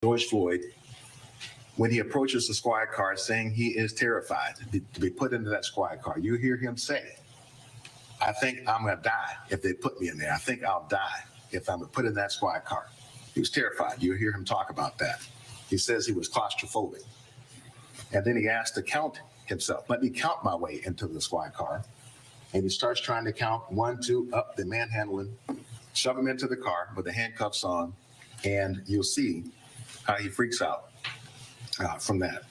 George Floyd, when he approaches the squad car saying he is terrified to be put into that squad car, you hear him say, I think I'm going to die if they put me in there. I think I'll die if I'm put in that squad car. He was terrified. You hear him talk about that. He says he was claustrophobic. And then he asked to count himself. Let me count my way into the squad car. And he starts trying to count 1, 2, up, the manhandling, shove him into the car with the handcuffs on, and you'll see how he freaks out from that.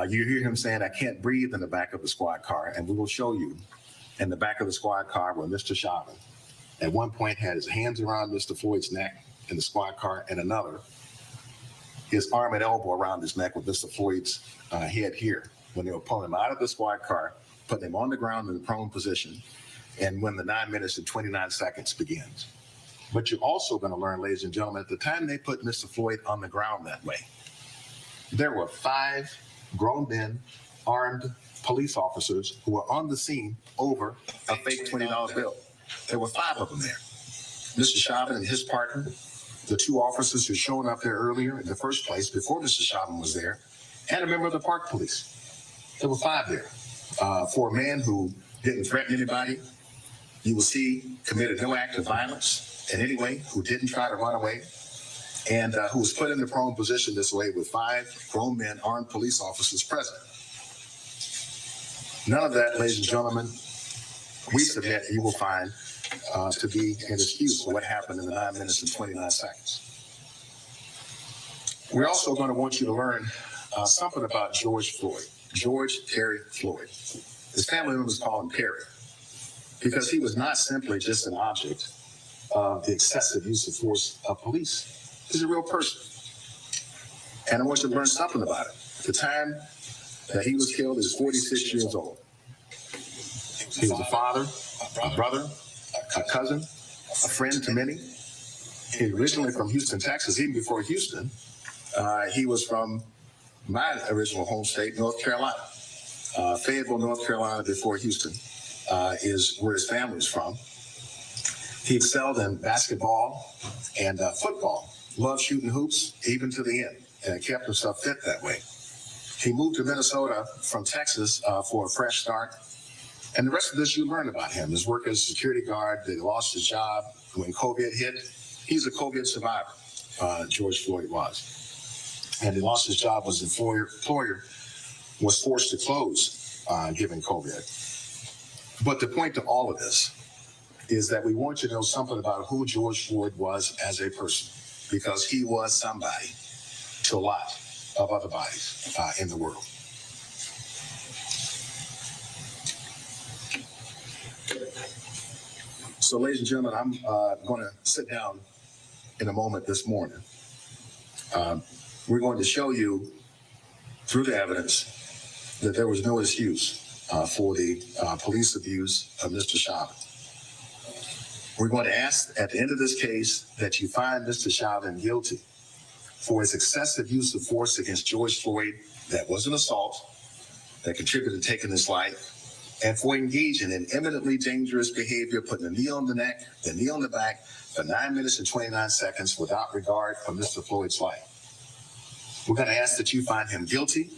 You hear him saying, I can't breathe in the back of the squad car, and we will show you in the back of the squad car where Mr. Chauvin at one point had his hands around Mr. Floyd's neck in the squad car, and another, his arm and elbow around his neck with Mr. Floyd's head here when they were pulling him out of the squad car, putting him on the ground in the prone position, and when the 9 minutes and 29 seconds begins. But you're also going to learn, ladies and gentlemen, at the time they put Mr. Floyd on the ground that way, there were 5 grown men, armed police officers who were on the scene over a fake $20 bill. There were 5 of them there. Mr. Chauvin and his partner, the 2 officers who shown up there earlier in the first place before Mr. Chauvin was there, and a member of the park police. There were 5 there. For a man who didn't threaten anybody, you will see committed no act of violence in any way, who didn't try to run away, and who was put in the prone position this way with 5 grown men, armed police officers present. None of that, ladies and gentlemen, we submit you will find to be an excuse for what happened in the 9 minutes and 29 seconds. We're also going to want you to learn something about George Floyd, George Terry Floyd. His family members call him Perry because he was not simply just an object of the excessive use of force of police. He's a real person. And I want you to learn something about it. At the time that he was killed, he was 46 years old. He was a father, a brother, a cousin, a friend to many. He's originally from Houston, Texas. Even before Houston, he was from my original home state, North Carolina. Fayetteville, North Carolina, before Houston, is where his family is from. He excelled in basketball and football, loved shooting hoops, even to the end, and kept himself fit that way. He moved to Minnesota from Texas for a fresh start. And the rest of this you learn about him. His work as a security guard, that he lost his job when COVID hit. He's a COVID survivor, George Floyd was. And he lost his job as his employer was forced to close given COVID. But the point to all of this is that we want you to know something about who George Floyd was as a person, because he was somebody to a lot of other bodies in the world. So, ladies and gentlemen, I'm going to sit down in a moment this morning. We're going to show you through the evidence that there was no excuse for the police abuse of Mr. Chauvin. We're going to ask at the end of this case that you find Mr. Chauvin guilty for his excessive use of force against George Floyd that was an assault that contributed to taking his life, and for engaging in eminently dangerous behavior, putting a knee on the neck, the knee on the back for 9 minutes and 29 seconds without regard for Mr. Floyd's life. We're going to ask that you find him guilty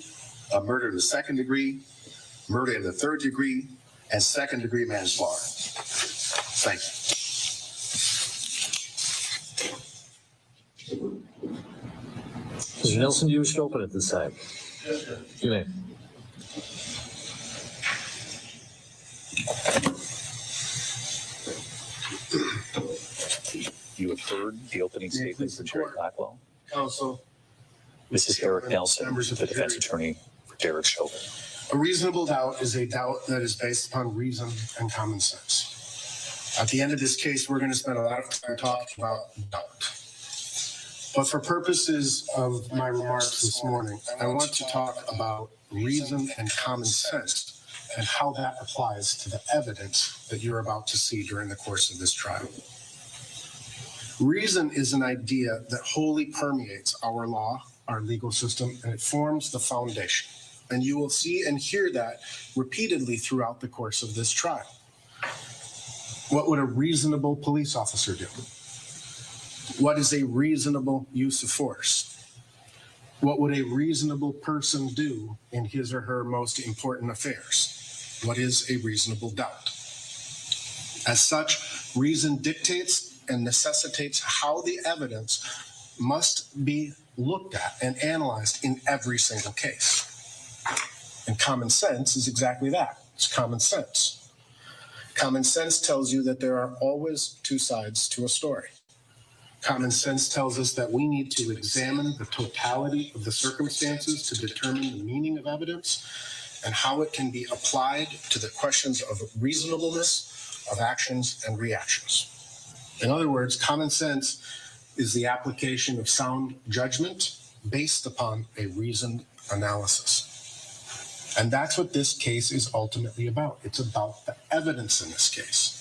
of murder in the 2nd degree, murder in the 3rd degree, and 2nd degree manslaughter. Thank you. Mr. Nelson, do you wish to open at this time? Yes, sir. You may. You have heard the opening statements of Jerry Blackwell. Counsel, This is Eric Nelson, the defense attorney for Derek Chauvin. a reasonable doubt is a doubt that is based upon reason and common sense. At the end of this case, we're going to spend a lot of time talking about doubt. But for purposes of my remarks this morning, I want to talk about reason and common sense and how that applies to the evidence that you're about to see during the course of this trial. Reason is an idea that wholly permeates our law, our legal system, and it forms the foundation. And you will see and hear that repeatedly throughout the course of this trial. What would a reasonable police officer do? What is a reasonable use of force? What would a reasonable person do in his or her most important affairs? What is a reasonable doubt? As such, reason dictates and necessitates how the evidence must be looked at and analyzed in every single case. And common sense is exactly that. It's common sense. Common sense tells you that there are always two sides to a story. Common sense tells us that we need to examine the totality of the circumstances to determine the meaning of evidence and how it can be applied to the questions of reasonableness of actions and reactions. In other words, common sense is the application of sound judgment based upon a reasoned analysis. And that's what this case is ultimately about. It's about the evidence in this case.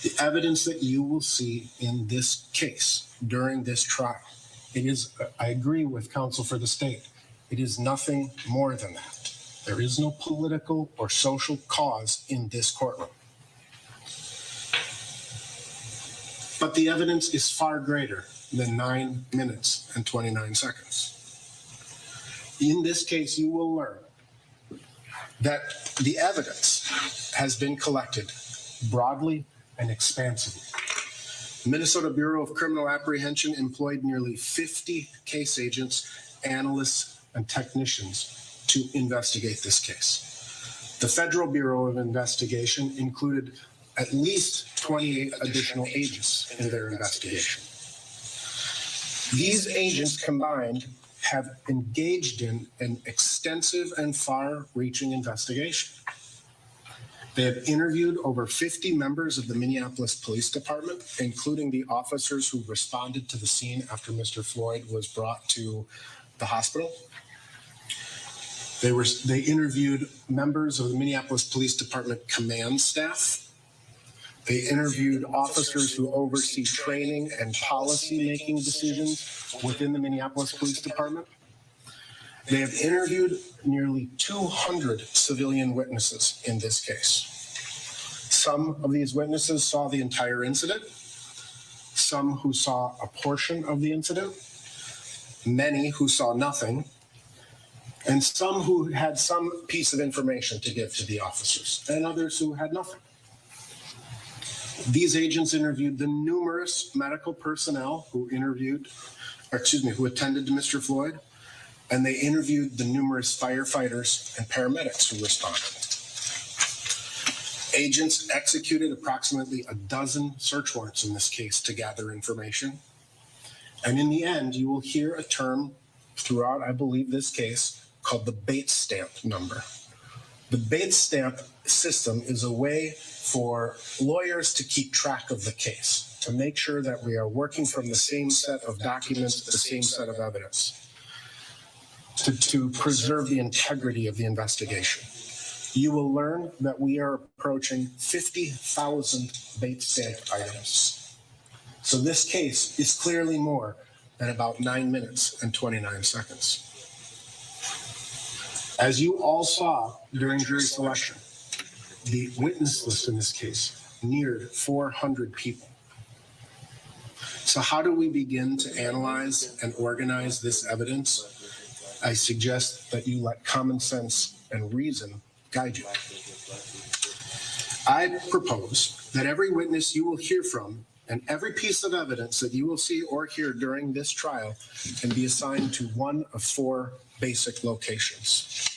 The evidence that you will see in this case during this trial. It is, I agree with counsel for the state, it is nothing more than that. There is no political or social cause in this courtroom. But the evidence is far greater than 9 minutes and 29 seconds. In this case, you will learn that the evidence has been collected broadly and expansively. The Minnesota Bureau of Criminal Apprehension employed nearly 50 case agents, analysts, and technicians to investigate this case. The Federal Bureau of Investigation included at least 28 additional agents in their investigation. These agents combined have engaged in an extensive and far-reaching investigation. They have interviewed over 50 members of the Minneapolis Police Department, including the officers who responded to the scene after Mr. Floyd was brought to the hospital. They interviewed members of the Minneapolis Police Department command staff. They interviewed officers who oversee training and policy-making decisions within the Minneapolis Police Department. They have interviewed nearly 200 civilian witnesses in this case. Some of these witnesses saw the entire incident, some who saw a portion of the incident, many who saw nothing, and some who had some piece of information to give to the officers, and others who had nothing. These agents interviewed the numerous medical personnel who attended to Mr. Floyd, and they interviewed the numerous firefighters and paramedics who responded. Agents executed approximately a dozen search warrants in this case to gather information. And in the end, you will hear a term throughout, I believe, this case called the Bates stamp number. The Bates stamp system is a way for lawyers to keep track of the case, to make sure that we are working from the same set of documents, the same set of evidence, to preserve the integrity of the investigation. You will learn that we are approaching 50,000 Bates stamp items. So this case is clearly more than about 9 minutes and 29 seconds. As you all saw during jury selection, the witness list in this case neared 400 people. So how do we begin to analyze and organize this evidence? I suggest that you let common sense and reason guide you. I propose that every witness you will hear from and every piece of evidence that you will see or hear during this trial can be assigned to one of 4 basic locations: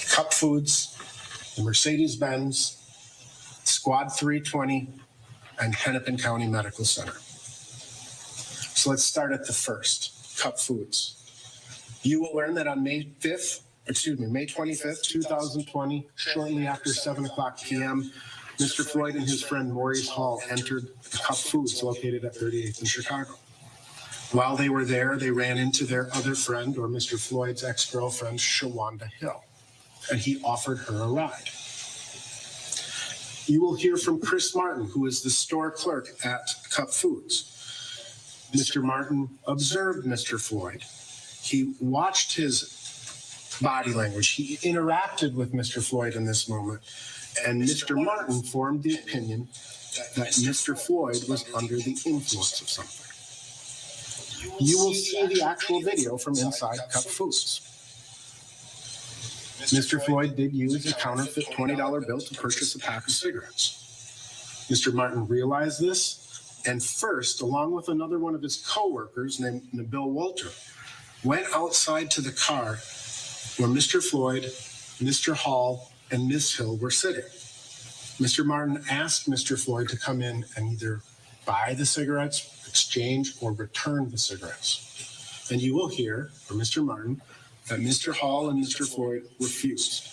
Cup Foods, the Mercedes-Benz, Squad 320, and Hennepin County Medical Center. So let's start at the first, Cup Foods. You will learn that on May 25th, 2020, shortly after 7:00 p.m., Mr. Floyd and his friend Maurice Hall entered Cup Foods located at 38th in Chicago. While they were there, they ran into their other friend, or Mr. Floyd's ex-girlfriend, Shawanda Hill, and he offered her a ride. You will hear from Chris Martin, who is the store clerk at Cup Foods. Mr. Martin observed Mr. Floyd. He watched his body language. He interacted with Mr. Floyd in this moment, and Mr. Martin formed the opinion that Mr. Floyd was under the influence of something. You will see the actual video from inside Cup Foods. Mr. Floyd did use a counterfeit $20 bill to purchase a pack of cigarettes. Mr. Martin realized this and first, along with another one of his coworkers named Bill Walter, went outside to the car where Mr. Floyd, Mr. Hall, and Ms. Hill were sitting. Mr. Martin asked Mr. Floyd to come in and either buy the cigarettes, exchange, or return the cigarettes. And you will hear from Mr. Martin that Mr. Hall and Mr. Floyd refused.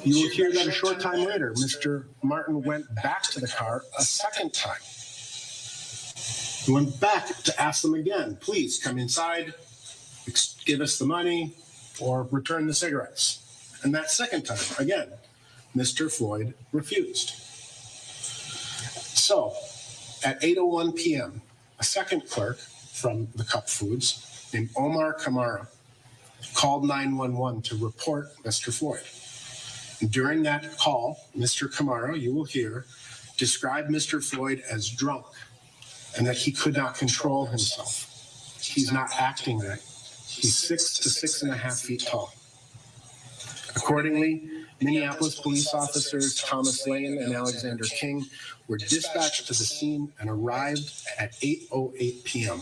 You will hear that a short time later, Mr. Martin went back to the car a second time. He went back to ask them again, please come inside, give us the money, or return the cigarettes. And that second time, again, Mr. Floyd refused. So, at 8:01 p.m., a second clerk from the Cup Foods named Omar Kamara called 911 to report Mr. Floyd. And during that call, Mr. Kamara, you will hear, described Mr. Floyd as drunk and that he could not control himself. He's not acting right. He's 6 to 6.5 feet tall. Accordingly, Minneapolis police officers Thomas Lane and Alexander King were dispatched to the scene and arrived at 8:08 p.m.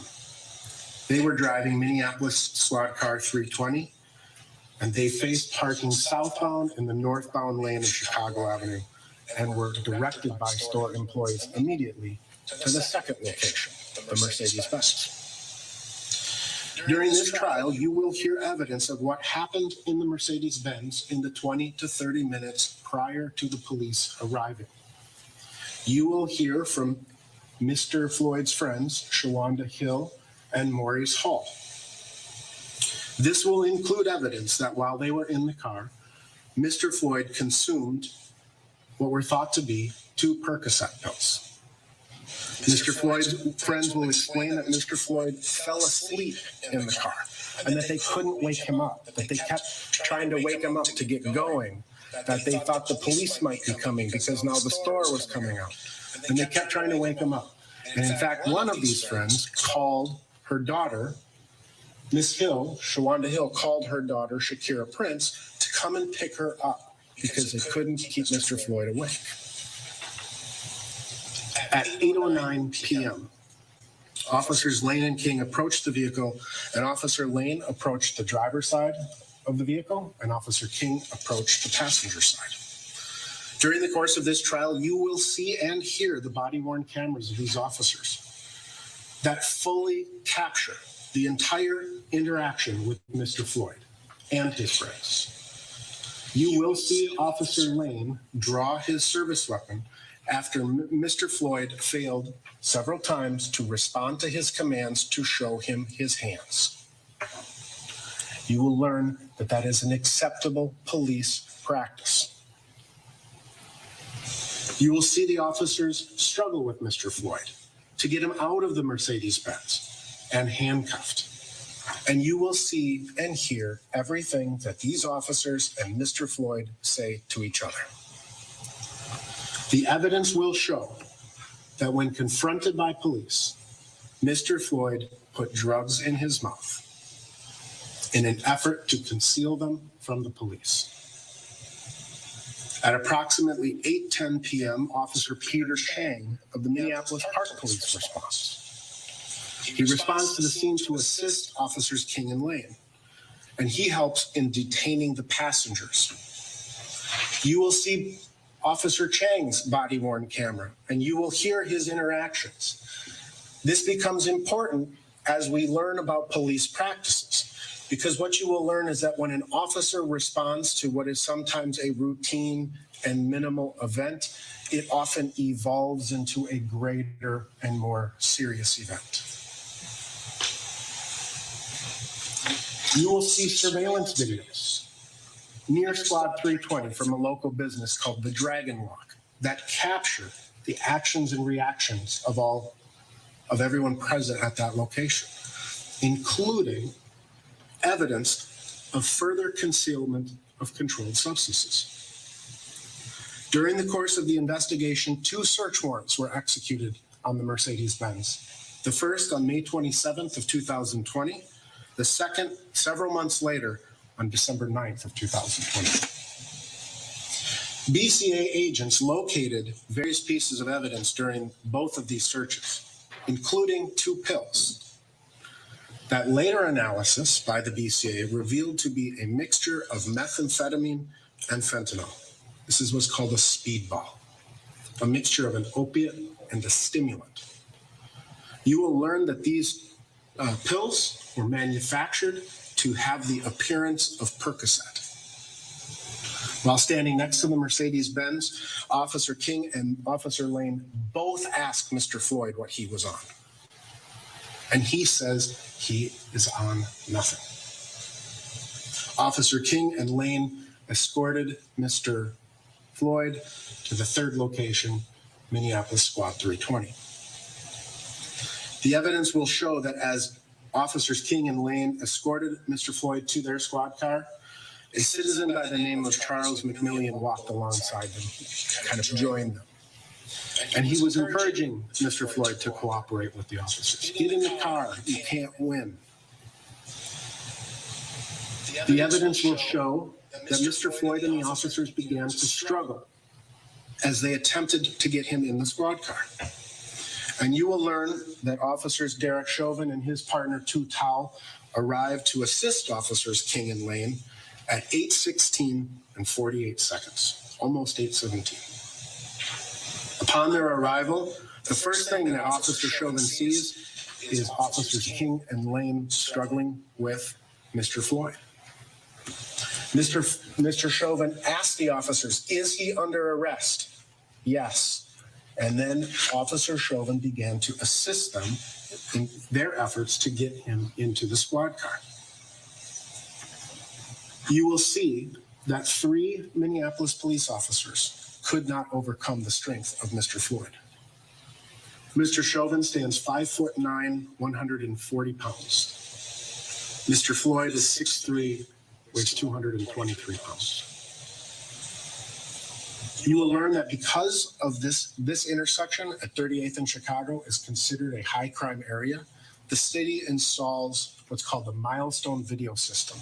They were driving Minneapolis Squad Car 320, and they faced parking southbound in the northbound lane of Chicago Avenue and were directed by store employees immediately to the second location, the Mercedes-Benz. During this trial, you will hear evidence of what happened in the Mercedes-Benz in the 20 to 30 minutes prior to the police arriving. You will hear from Mr. Floyd's friends, Shawanda Hill and Maurice Hall. This will include evidence that while they were in the car, Mr. Floyd consumed what were thought to be 2 Percocet pills. Mr. Floyd's friends will explain that Mr. Floyd fell asleep in the car and that they couldn't wake him up, that they kept trying to wake him up to get going, that they thought the police might be coming because now the store was coming out, and they kept trying to wake him up. And in fact, one of these friends called her daughter, Miss Hill, Shawanda Hill, called her daughter, Shakira Prince, to come and pick her up because they couldn't keep Mr. Floyd awake. At 8:09 p.m., Officers Lane and King approached the vehicle, and Officer Lane approached the driver's side of the vehicle, and Officer King approached the passenger side. During the course of this trial, you will see and hear the body-worn cameras of these officers that fully capture the entire interaction with Mr. Floyd and his friends. You will see Officer Lane draw his service weapon after Mr. Floyd failed several times to respond to his commands to show him his hands. You will learn that that is an acceptable police practice. You will see the officers struggle with Mr. Floyd to get him out of the Mercedes-Benz and handcuffed. And you will see and hear everything that these officers and Mr. Floyd say to each other. The evidence will show that when confronted by police, Mr. Floyd put drugs in his mouth in an effort to conceal them from the police. At approximately 8:10 p.m., Officer Peter Chang of the Minneapolis Park Police responds. He responds to the scene to assist Officers King and Lane, and he helps in detaining the passengers. You will see Officer Chang's body-worn camera, and you will hear his interactions. This becomes important as we learn about police practices, because what you will learn is that when an officer responds to what is sometimes a routine and minimal event, it often evolves into a greater and more serious event. You will see surveillance videos near Squad 320 from a local business called the Dragon Walk that capture the actions and reactions of everyone present at that location, including evidence of further concealment of controlled substances. During the course of the investigation, 2 search warrants were executed on the Mercedes-Benz The first on May 27th of 2020, the second several months later on December 9th of 2020. BCA agents located various pieces of evidence during both of these searches, including 2 pills that later analysis by the BCA revealed to be a mixture of methamphetamine and fentanyl. This is what's called a speedball, a mixture of an opiate and a stimulant. You will learn that these pills were manufactured to have the appearance of Percocet. While standing next to the Mercedes-Benz, Officer King and Officer Lane both asked Mr. Floyd what he was on. And he says he is on nothing. Officer King and Lane escorted Mr. Floyd to the third location, Minneapolis Squad 320. The evidence will show that as Officers King and Lane escorted Mr. Floyd to their squad car, a citizen by the name of Charles McMillian walked alongside them, kind of joined them. And he was encouraging Mr. Floyd to cooperate with the officers. Get in the car, you can't win. The evidence will show that Mr. Floyd and the officers began to struggle as they attempted to get him in the squad car. And you will learn that Officers Derek Chauvin and his partner, Tu Tao, arrived to assist Officers King and Lane at 8:16 and 48 seconds, almost 8:17. Upon their arrival, the first thing that Officer Chauvin sees is Officers King and Lane struggling with Mr. Floyd. Mr. Chauvin asked the officers, "Is he under arrest?" Yes. And then Officer Chauvin began to assist them in their efforts to get him into the squad car. You will see that 3 Minneapolis police officers could not overcome the strength of Mr. Floyd. Mr. Chauvin stands 5'9", 140 pounds. Mr. Floyd is 6'3", weighs 223 pounds. You will learn that because of this intersection at 38th and Chicago is considered a high crime area, the city installs what's called the milestone video system.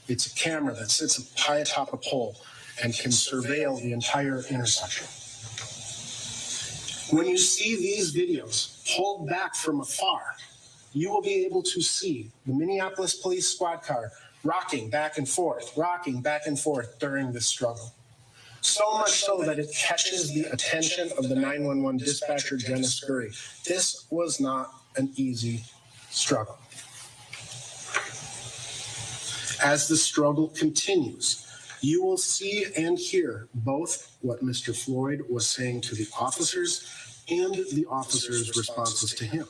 It's a camera that sits high atop a pole and can surveil the entire intersection. When you see these videos pulled back from afar, you will be able to see the Minneapolis police squad car rocking back and forth during this struggle. So much so that it catches the attention of the 911 dispatcher, Jenna Scurry. This was not an easy struggle. As the struggle continues, you will see and hear both what Mr. Floyd was saying to the officers and the officers' responses to him.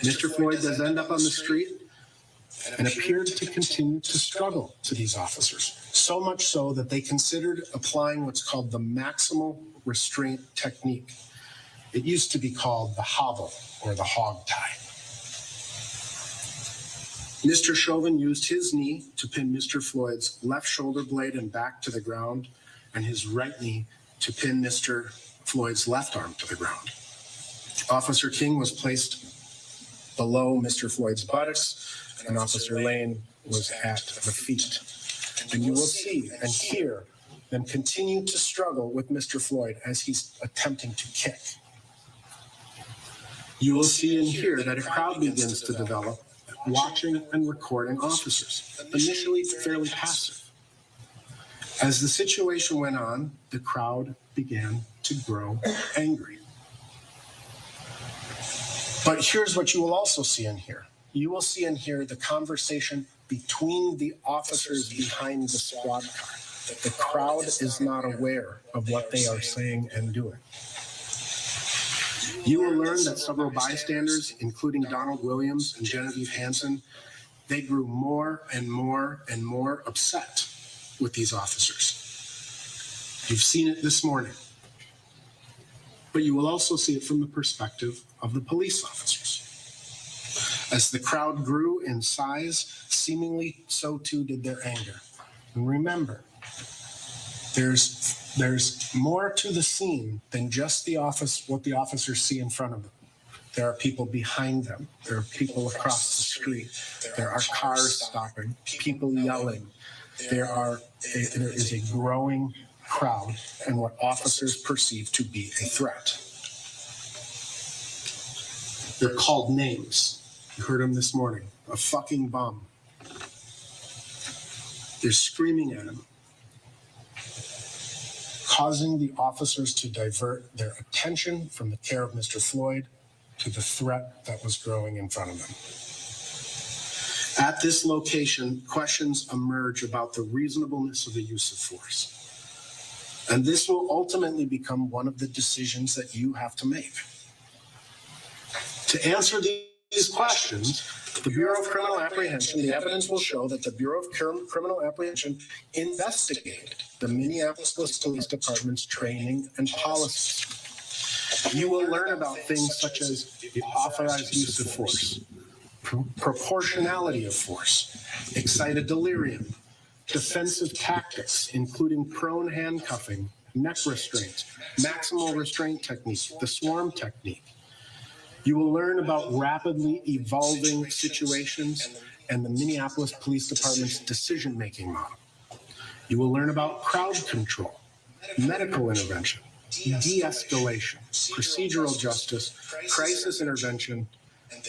Mr. Floyd does end up on the street and appeared to continue to struggle to these officers, so much so that they considered applying what's called the maximal restraint technique. It used to be called the hobble or the hog tie. Mr. Chauvin used his knee to pin Mr. Floyd's left shoulder blade and back to the ground, and his right knee to pin Mr. Floyd's left arm to the ground. Officer King was placed below Mr. Floyd's buttocks, and Officer Lane was at the feet. And you will see and hear them continue to struggle with Mr. Floyd as he's attempting to kick. You will see and hear that a crowd begins to develop, watching and recording officers, initially fairly passive. As the situation went on, the crowd began to grow angry. But here's what you will also see and hear. You will see and hear the conversation between the officers behind the squad car. The crowd is not aware of what they are saying and doing. You will learn that several bystanders, including Donald Williams and Genevieve Hansen, they grew more and more and more upset with these officers. You've seen it this morning. But you will also see it from the perspective of the police officers. As the crowd grew in size, seemingly so too did their anger. And remember, there's more to the scene than just what the officers see in front of them. There are people behind them. There are people across the street. There are cars stopping, people yelling. There is a growing crowd and what officers perceive to be a threat. They're called names. You heard them this morning. A fucking bum. They're screaming at him, causing the officers to divert their attention from the care of Mr. Floyd to the threat that was growing in front of them. At this location, questions emerge about the reasonableness of the use of force. And this will ultimately become one of the decisions that you have to make. To answer these questions, the Bureau of Criminal Apprehension, the evidence will show that the Bureau of Criminal Apprehension investigated the Minneapolis Police Department's training and policies. You will learn about things such as the authorized use of force, proportionality of force, excited delirium, defensive tactics, including prone handcuffing, neck restraints, maximal restraint technique, the swarm technique. You will learn about rapidly evolving situations and the Minneapolis Police Department's decision-making model. You will learn about crowd control, medical intervention, de-escalation, procedural justice, crisis intervention,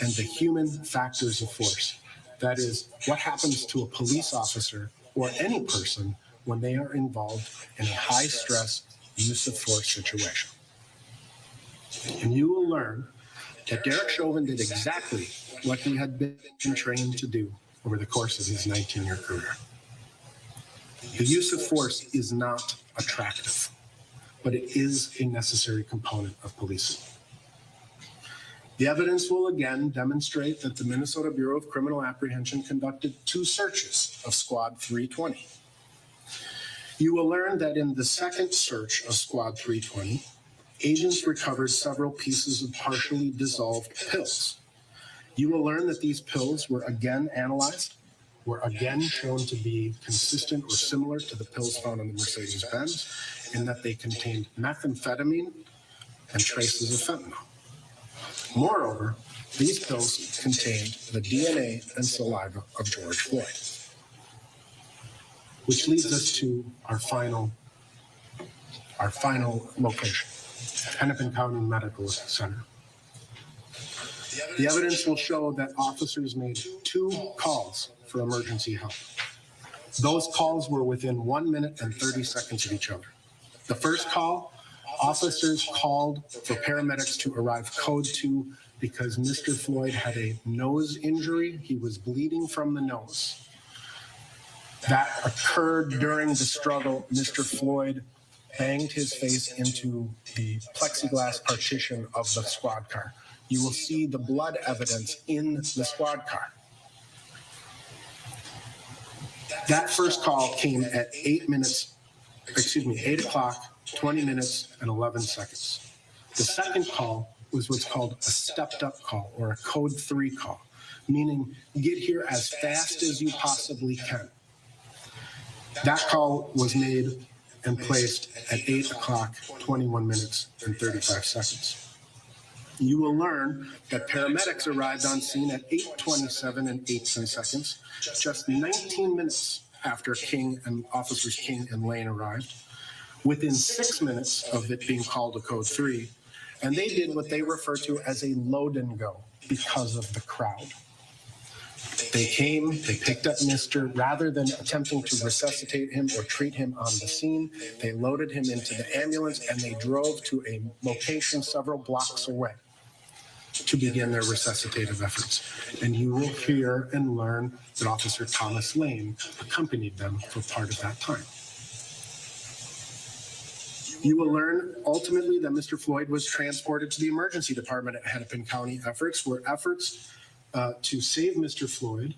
and the human factors of force. That is, what happens to a police officer or any person when they are involved in a high-stress use of force situation. And you will learn that Derek Chauvin did exactly what he had been trained to do over the course of his 19-year career. The use of force is not attractive, but it is a necessary component of policing. The evidence will again demonstrate that the Minnesota Bureau of Criminal Apprehension conducted 2 searches of Squad 320. You will learn that in the second search of Squad 320, agents recovered several pieces of partially dissolved pills. You will learn that these pills were again analyzed, were again shown to be consistent or similar to the pills found on the Mercedes-Benz, and that they contained methamphetamine and traces of fentanyl. Moreover, these pills contained the DNA and saliva of George Floyd. Which leads us to our final location, Hennepin County Medical Center. The evidence will show that officers made 2 calls for emergency help. Those calls were within 1 minute and 30 seconds of each other. The first call, officers called for paramedics to arrive code 2 because Mr. Floyd had a nose injury. He was bleeding from the nose. That occurred during the struggle. Mr. Floyd banged his face into the plexiglass partition of the squad car. You will see the blood evidence in the squad car. That first call came at 8 o'clock, 20 minutes, and 11 seconds. The second call was what's called a stepped up call or a code 3 call, meaning get here as fast as you possibly can. That call was made and placed at 8 o'clock, 21 minutes, and 35 seconds. You will learn that paramedics arrived on scene at 8:27 and 18 seconds, just 19 minutes after Officers King and Lane arrived, within 6 minutes of it being called a code 3, and they did what they refer to as a load and go because of the crowd. They came, they picked up rather than attempting to resuscitate him or treat him on the scene, they loaded him into the ambulance and they drove to a location several blocks away to begin their resuscitative efforts. And you will hear and learn that Officer Thomas Lane accompanied them for part of that time. You will learn ultimately that Mr. Floyd was transported to the emergency department at Hennepin County. Efforts to save Mr. Floyd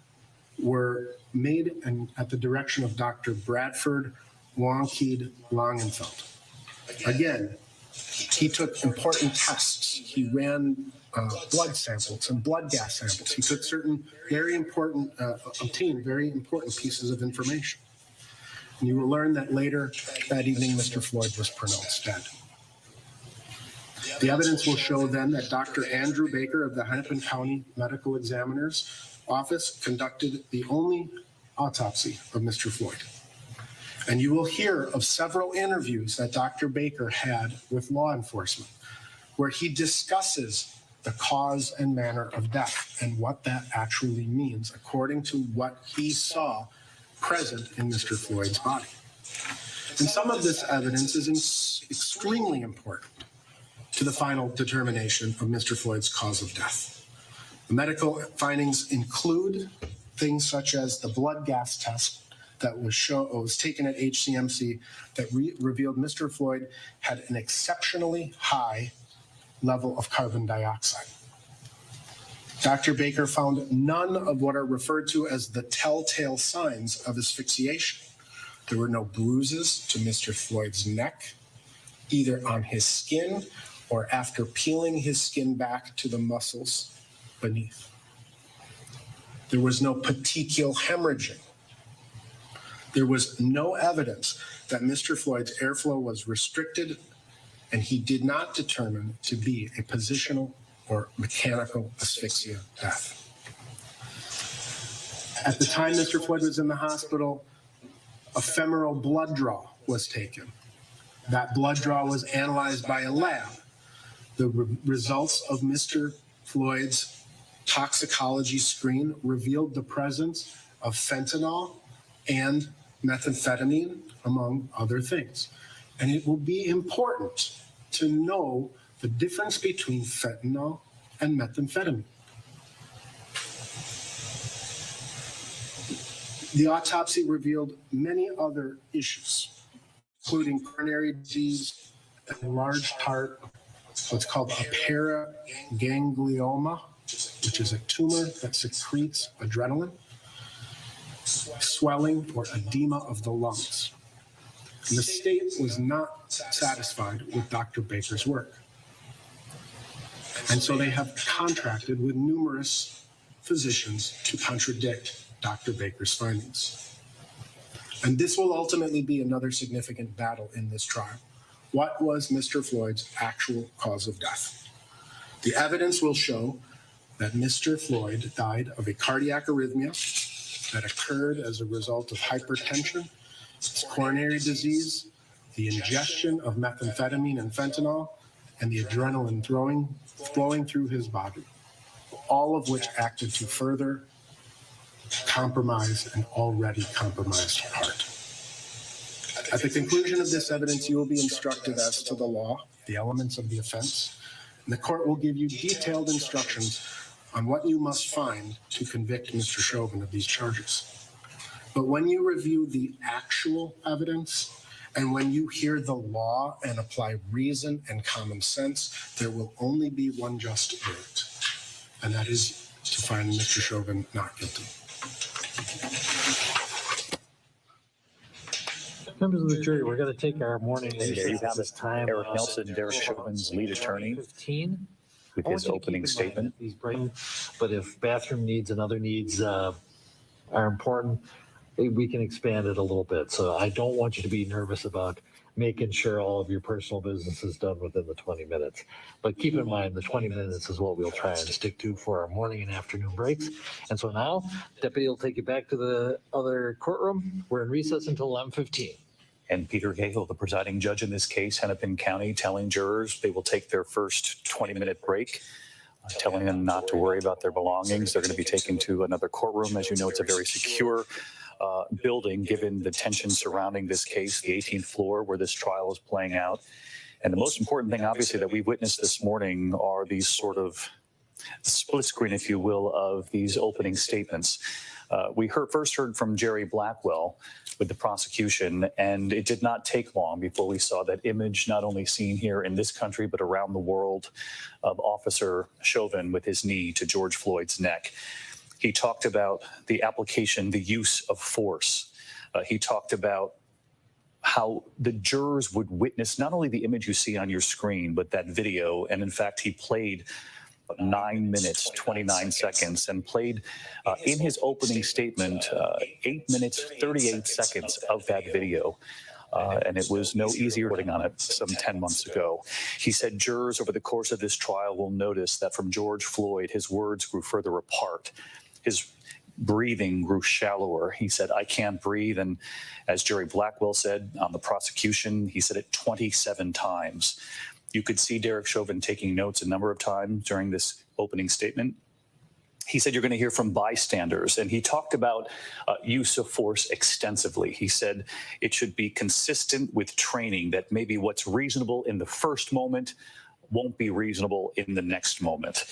were made at the direction of Dr. Bradford Wankeed Langenfeld. Again, he took important tests. He ran blood samples and blood gas samples. He took obtained very important pieces of information. And you will learn that later that evening, Mr. Floyd was pronounced dead. The evidence will show then that Dr. Andrew Baker of the Hennepin County Medical Examiner's Office conducted the only autopsy of Mr. Floyd. And you will hear of several interviews that Dr. Baker had with law enforcement, where he discusses the cause and manner of death and what that actually means, according to what he saw present in Mr. Floyd's body. And some of this evidence is extremely important to the final determination of Mr. Floyd's cause of death. The medical findings include things such as the blood gas test that was taken at HCMC that revealed Mr. Floyd had an exceptionally high level of carbon dioxide. Dr. Baker found none of what are referred to as the telltale signs of asphyxiation. There were no bruises to Mr. Floyd's neck, either on his skin or after peeling his skin back to the muscles beneath. There was no petechial hemorrhaging. There was no evidence that Mr. Floyd's airflow was restricted, and he did not determine to be a positional or mechanical asphyxia death. At the time Mr. Floyd was in the hospital, a femoral blood draw was taken. That blood draw was analyzed by a lab. The results of Mr. Floyd's toxicology screen revealed the presence of fentanyl and methamphetamine, among other things. And it will be important to know the difference between fentanyl and methamphetamine. The autopsy revealed many other issues, including coronary disease, a large part, what's called a paraganglioma, which is a tumor that secretes adrenaline, swelling or edema of the lungs. And the state was not satisfied with Dr. Baker's work. And so they have contracted with numerous physicians to contradict Dr. Baker's findings. And this will ultimately be another significant battle in this trial. What was Mr. Floyd's actual cause of death? The evidence will show that Mr. Floyd died of a cardiac arrhythmia that occurred as a result of hypertension, coronary disease, the ingestion of methamphetamine and fentanyl, and the adrenaline flowing through his body, all of which acted to further compromise an already compromised heart. At the conclusion of this evidence, you will be instructed as to the law, the elements of the offense, and the court will give you detailed instructions on what you must find to convict Mr. Chauvin of these charges. But when you review the actual evidence, and when you hear the law and apply reason and common sense, there will only be one just verdict, and that is to find Mr. Chauvin not guilty. Members of the jury, we're going to take our morning And there you have this it, time. Eric Nelson, Derek Chauvin's lead attorney, 15. with I want his you to opening keep in mind statement. that these but if bathroom needs and other needs are important, we can expand it a little bit. So I don't want you to be nervous about making sure all of your personal business is done within the 20 minutes. But keep in mind, the 20 minutes is what we'll try and stick to for our morning and afternoon breaks. And so now, Deputy will take you back to the other courtroom. We're in recess until 11:15. And Peter Cahill, the presiding judge in this case, Hennepin County, telling jurors they will take their first 20-minute break, telling them not to worry about their belongings. They're going to be taken to another courtroom. As you know, it's a very secure building, given the tension surrounding this case, the 18th floor where this trial is playing out. And the most important thing, obviously, that we've witnessed this morning are these sort of split screen, if you will, of these opening statements. We first heard from Jerry Blackwell with the prosecution, and it did not take long before we saw that image, not only seen here in this country, but around the world, of Officer Chauvin with his knee to George Floyd's neck. He talked about the application, the use of force. He talked about how the jurors would witness not only the image you see on your screen, but that video. And in fact, he played 9 minutes, 29 seconds, and played in his opening statement 8 minutes, 38 seconds of that video. and it was no easier reporting on it some 10 months ago. He said jurors over the course of this trial will notice that from George Floyd, his words grew further apart. His breathing grew shallower. He said, "I can't breathe." And as Jerry Blackwell said on the prosecution, he said it 27 times. You could see Derek Chauvin taking notes a number of times during this opening statement. He said you're going to hear from bystanders, and he talked about use of force extensively. He said it should be consistent with training, that maybe what's reasonable in the first moment won't be reasonable in the next moment.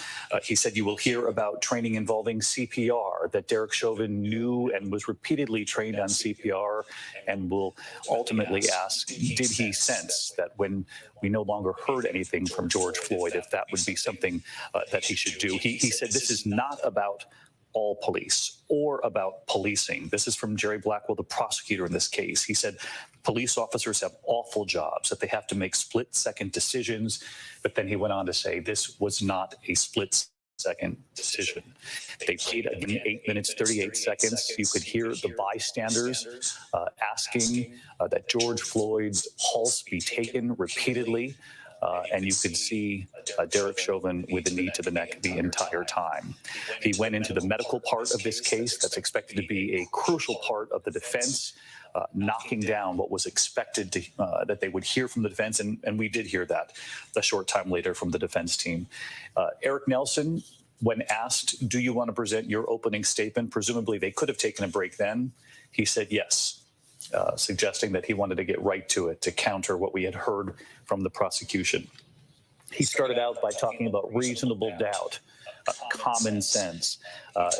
He said you will hear about training involving CPR, that Derek Chauvin knew and was repeatedly trained on CPR, and will ultimately ask, did he sense that when we no longer heard anything from George Floyd, if that would be something that he should do. He said this is not about all police or about policing. This is from Jerry Blackwell, the prosecutor in this case. He said police officers have awful jobs, that they have to make split-second decisions. But then he went on to say this was not a split-second decision. They played again 8 minutes, 38 seconds. You could hear the bystanders asking that George Floyd's pulse be taken repeatedly. And you could see Derek Chauvin with the knee to the neck the entire time. He went into the medical part of this case that's expected to be a crucial part of the defense, knocking down what was expected to, that they would hear from the defense. And we did hear that a short time later from the defense team. Eric Nelson, when asked, do you want to present your opening statement? Presumably they could have taken a break then. He said yes. Suggesting that he wanted to get right to it to counter what we had heard from the prosecution. He started out by talking about reasonable doubt, common sense.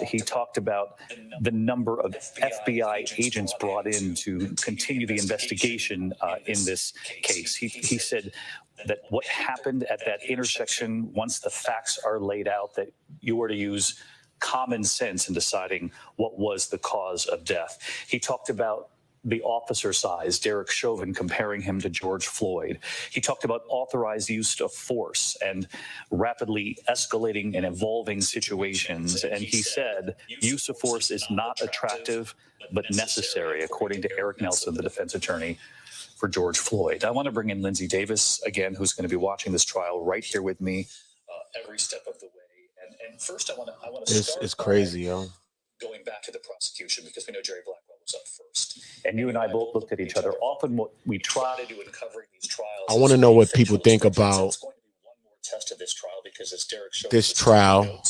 He talked about the number of FBI agents brought in to continue the investigation in this case. He said that what happened at that intersection, once the facts are laid out, that you were to use common sense in deciding what was the cause of death. He talked about the officer size, Derek Chauvin comparing him to George Floyd. He talked about authorized use of force and rapidly escalating and evolving situations. And he said use of force is not attractive, but necessary, according to Eric Nelson, the defense attorney for George Floyd. I want to bring in Lindsay Davis, again, who's going to be watching this trial right here with me every step of the way. And first, I want to start. It's crazy, yo. Going back to the prosecution, because we know Jerry Blackwell was up first. And you and I both looked at each other. Often what we try to do in covering these trials, I want to know what people think about this trial.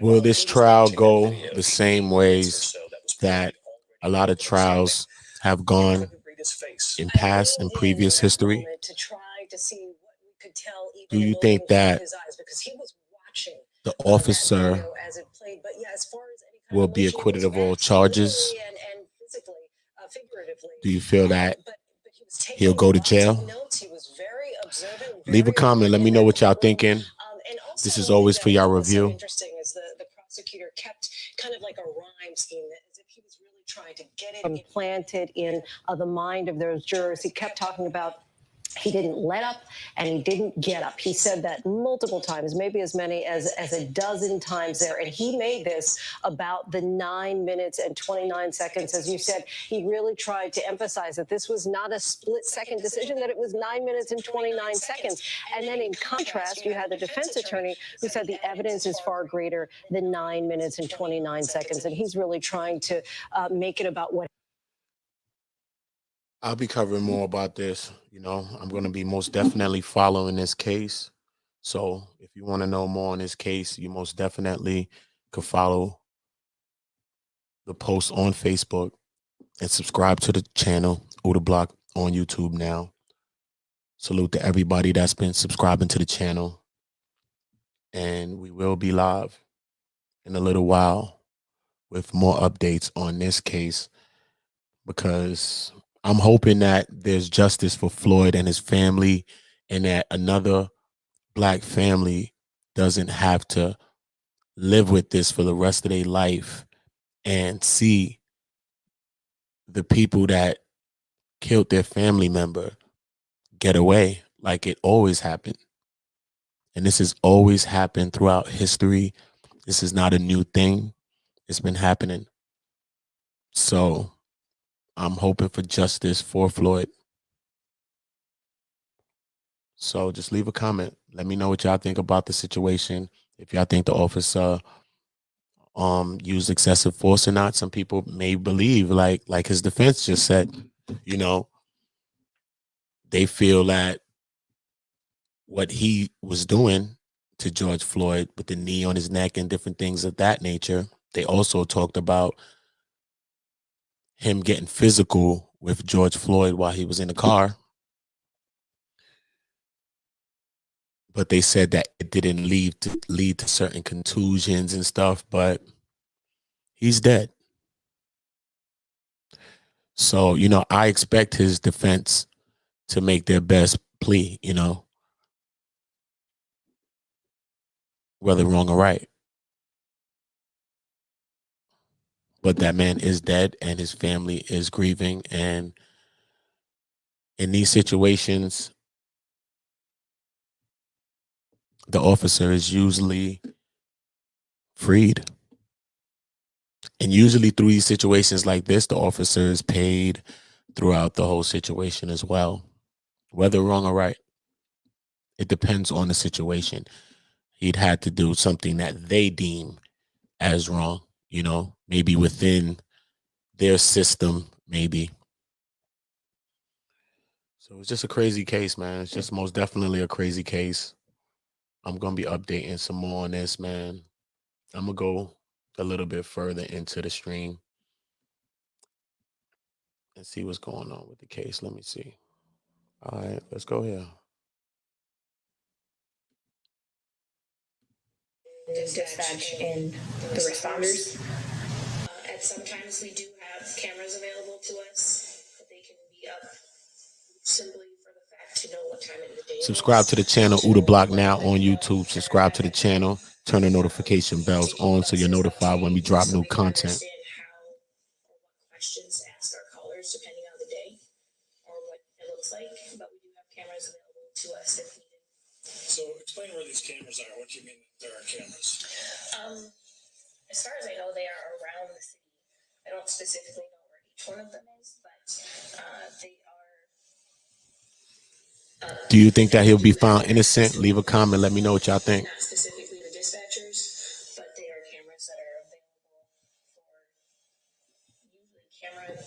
Will this trial go the same ways that a lot of trials have gone in past and previous history? Do you think that the officer will be acquitted of all charges? Do you feel that he'll go to jail? Leave a comment. Let me know what y'all thinking. This is always for y'all review. Interesting is the prosecutor kept kind of like a rhyme scheme, as if he was really trying to get it implanted in the mind of those jurors. He kept talking about he didn't let up and he didn't get up. He said that multiple times, maybe as many as a dozen times there. And he made this about the 9 minutes and 29 seconds. As you said, he really tried to emphasize that this was not a split-second decision, that it was 9 minutes and 29 seconds. And then in contrast, you had the defense attorney who said the evidence is far greater than 9 minutes and 29 seconds. And he's really trying to make it about what. I'll be covering more about this. You know, I'm going to be most definitely following this case. So if you want to know more on this case, you most definitely could follow the post on Facebook and subscribe to the channel, Oda Block, on YouTube now. Salute to everybody that's been subscribing to the channel. And we will be live in a little while with more updates on this case, because I'm hoping that there's justice for Floyd and his family, and that another Black family doesn't have to live with this for the rest of their life and see the people that killed their family member get away like it always happened. And this has always happened throughout history. This is not a new thing. It's been happening. So I'm hoping for justice for Floyd. So just leave a comment. Let me know what y'all think about the situation. If y'all think the officer used excessive force or not. Some people may believe, like his defense just said, you know, they feel that what he was doing to George Floyd with the knee on his neck and different things of that nature. They also talked about him getting physical with George Floyd while he was in the car. But they said that it didn't lead to certain contusions and stuff, but he's dead. So, I expect his defense to make their best plea, whether wrong or right. But that man is dead and his family is grieving. And in these situations, the officer is usually freed. And usually through these situations like this, the officer is paid throughout the whole situation as well, whether wrong or right. It depends on the situation. He'd had to do something that they deem as wrong, maybe within their system, maybe. So it's just a crazy case, man. It's just most definitely a crazy case. I'm going to be updating some more on this, man. I'm going to go a little bit further into the stream and see what's going on with the case. Let me see. All right, let's go here. Dispatch and the responders. And sometimes we do have cameras available to us, but they can be up simply for the fact to know what time of the day. Subscribe to the channel, Uda Block Now on YouTube. Subscribe to the channel. Turn the notification bells on so you're notified when we drop new content. What questions to ask our callers depending on the day or what it looks like, but we do have cameras available to us if needed. So explain where these cameras are. What do you mean there are cameras? As far as I know, they are around the city. I don't specifically know where each one of them is, but they are. Do you think that he'll be found innocent? Leave a comment. Let me know what y'all think. Not specifically the dispatchers, but they are cameras that are available for usually camera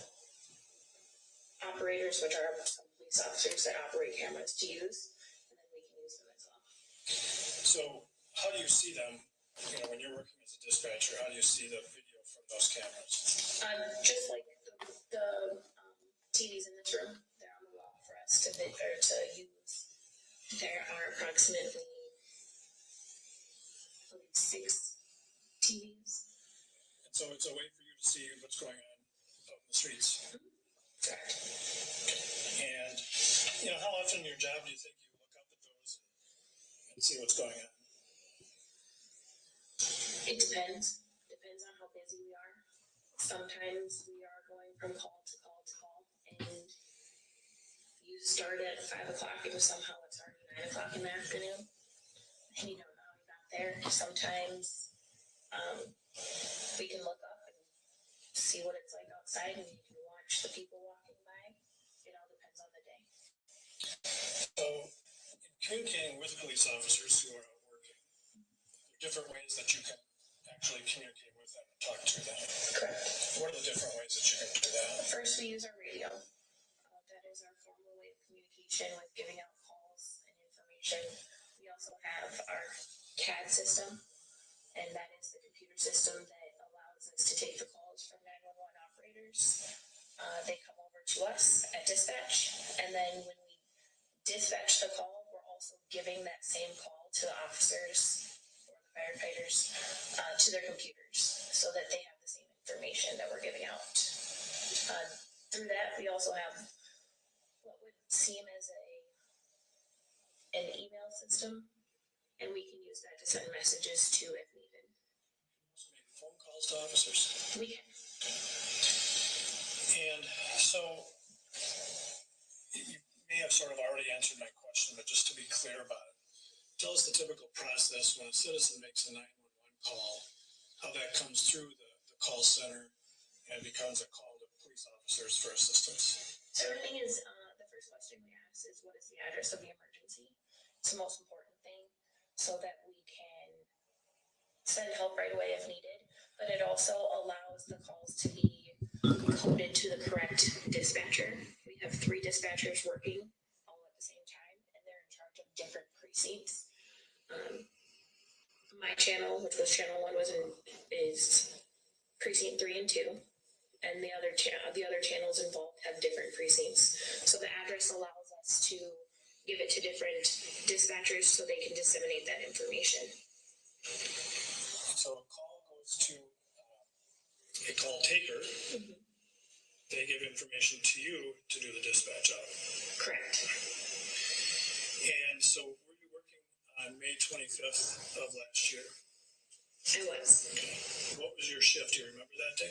operators, which are some police officers that operate cameras to use, and then we can use them as well. So how do you see them? When you're working as a dispatcher, how do you see the video from those cameras? Just like the TVs in this room, they're on the wall for us to use. There are approximately 6 TVs. And so it's a way for you to see what's going on out in the streets. Correct. And how often in your job do you think you look up at those and see what's going on? It depends. Depends on how busy we are. Sometimes we are going from call to call to call, and you start at 5 o'clock and somehow it's already 9 o'clock in the afternoon, and you don't know how you got there. Sometimes we can look up and see what it's like outside, and you can watch the people walking by. It all depends on the day. So, in communicating with police officers who are out working, there are different ways that you can actually communicate with them and talk to them. Correct. What are the different ways that you can do that? First, we use our radio. That is our formal way of communication with giving out calls and information. We also have our CAD system, and that is the computer system that allows us to take the calls from 911 operators. They come over to us at dispatch, and then when we dispatch the call, we're also giving that same call to the officers or the firefighters to their computers so that they have the same information that we're giving out. Through that, we also have what would seem as an email system, and we can use that to send messages to if needed. Make phone calls to officers. We can. And so you may have sort of already answered my question, but just to be clear about it, tell us the typical process when a citizen makes a 911 call, how that comes through the call center and becomes a call to police officers for assistance. So everything is, the first question we ask is, what is the address of the emergency? It's the most important thing so that we can send help right away if needed, but it also allows the calls to be coded to the correct dispatcher. We have 3 dispatchers working all at the same time, and they're in charge of different precincts. My channel, which was channel 1, is precinct 3 and 2, and the other channels involved have different precincts. So the address allows us to give it to different dispatchers so they can disseminate that information. So a call goes to a call taker. Mm-hmm. They give information to you to do the dispatch of. Correct. And so were you working on May 25th of last year? I was. What was your shift? Do you remember that day?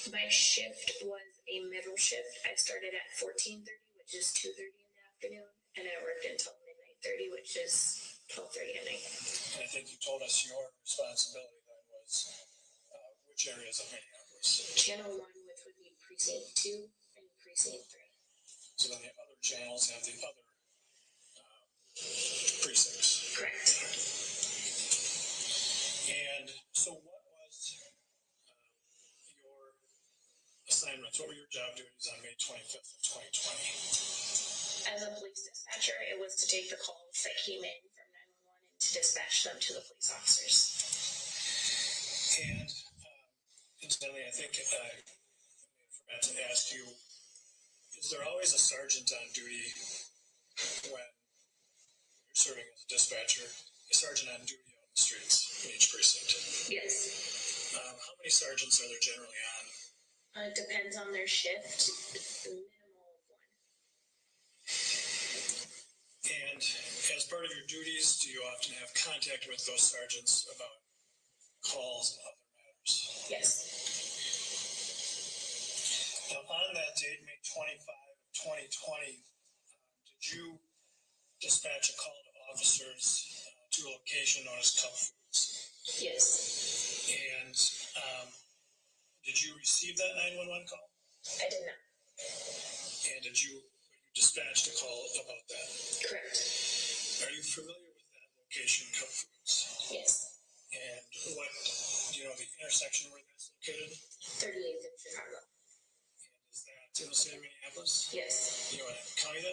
My shift was a middle shift. I started at 14:30, which is 2:30 in the afternoon, and I worked until midnight 30, which is 12:30 at night. And I think you told us your responsibility then was which areas of Minneapolis. Channel 1, which would be precinct 2 and precinct 3. So then the other channels have the other precincts. Correct. And so what was your assignments? What were your job duties on May 25th of 2020? As a police dispatcher, it was to take the calls that came in from 911 and to dispatch them to the police officers. And incidentally, I think I forgot to ask you, is there always a sergeant on duty when you're serving as a dispatcher? A sergeant on duty out in the streets in each precinct? Yes. How many sergeants are there generally on? It depends on their shift. Minimal of 1. And as part of your duties, do you often have contact with those sergeants about calls and other matters? Yes. Now, on that date, May 25, 2020, did you dispatch a call to officers to a location known as Cup Foods? Yes. And did you receive that 911 call? I did not. And did you dispatched a call about that? Correct. Are you familiar with that location, Cup Foods? Yes. And what, do you know the intersection where that's located? 38th in Chicago. And is that in the city of Minneapolis? Yes. You know what county that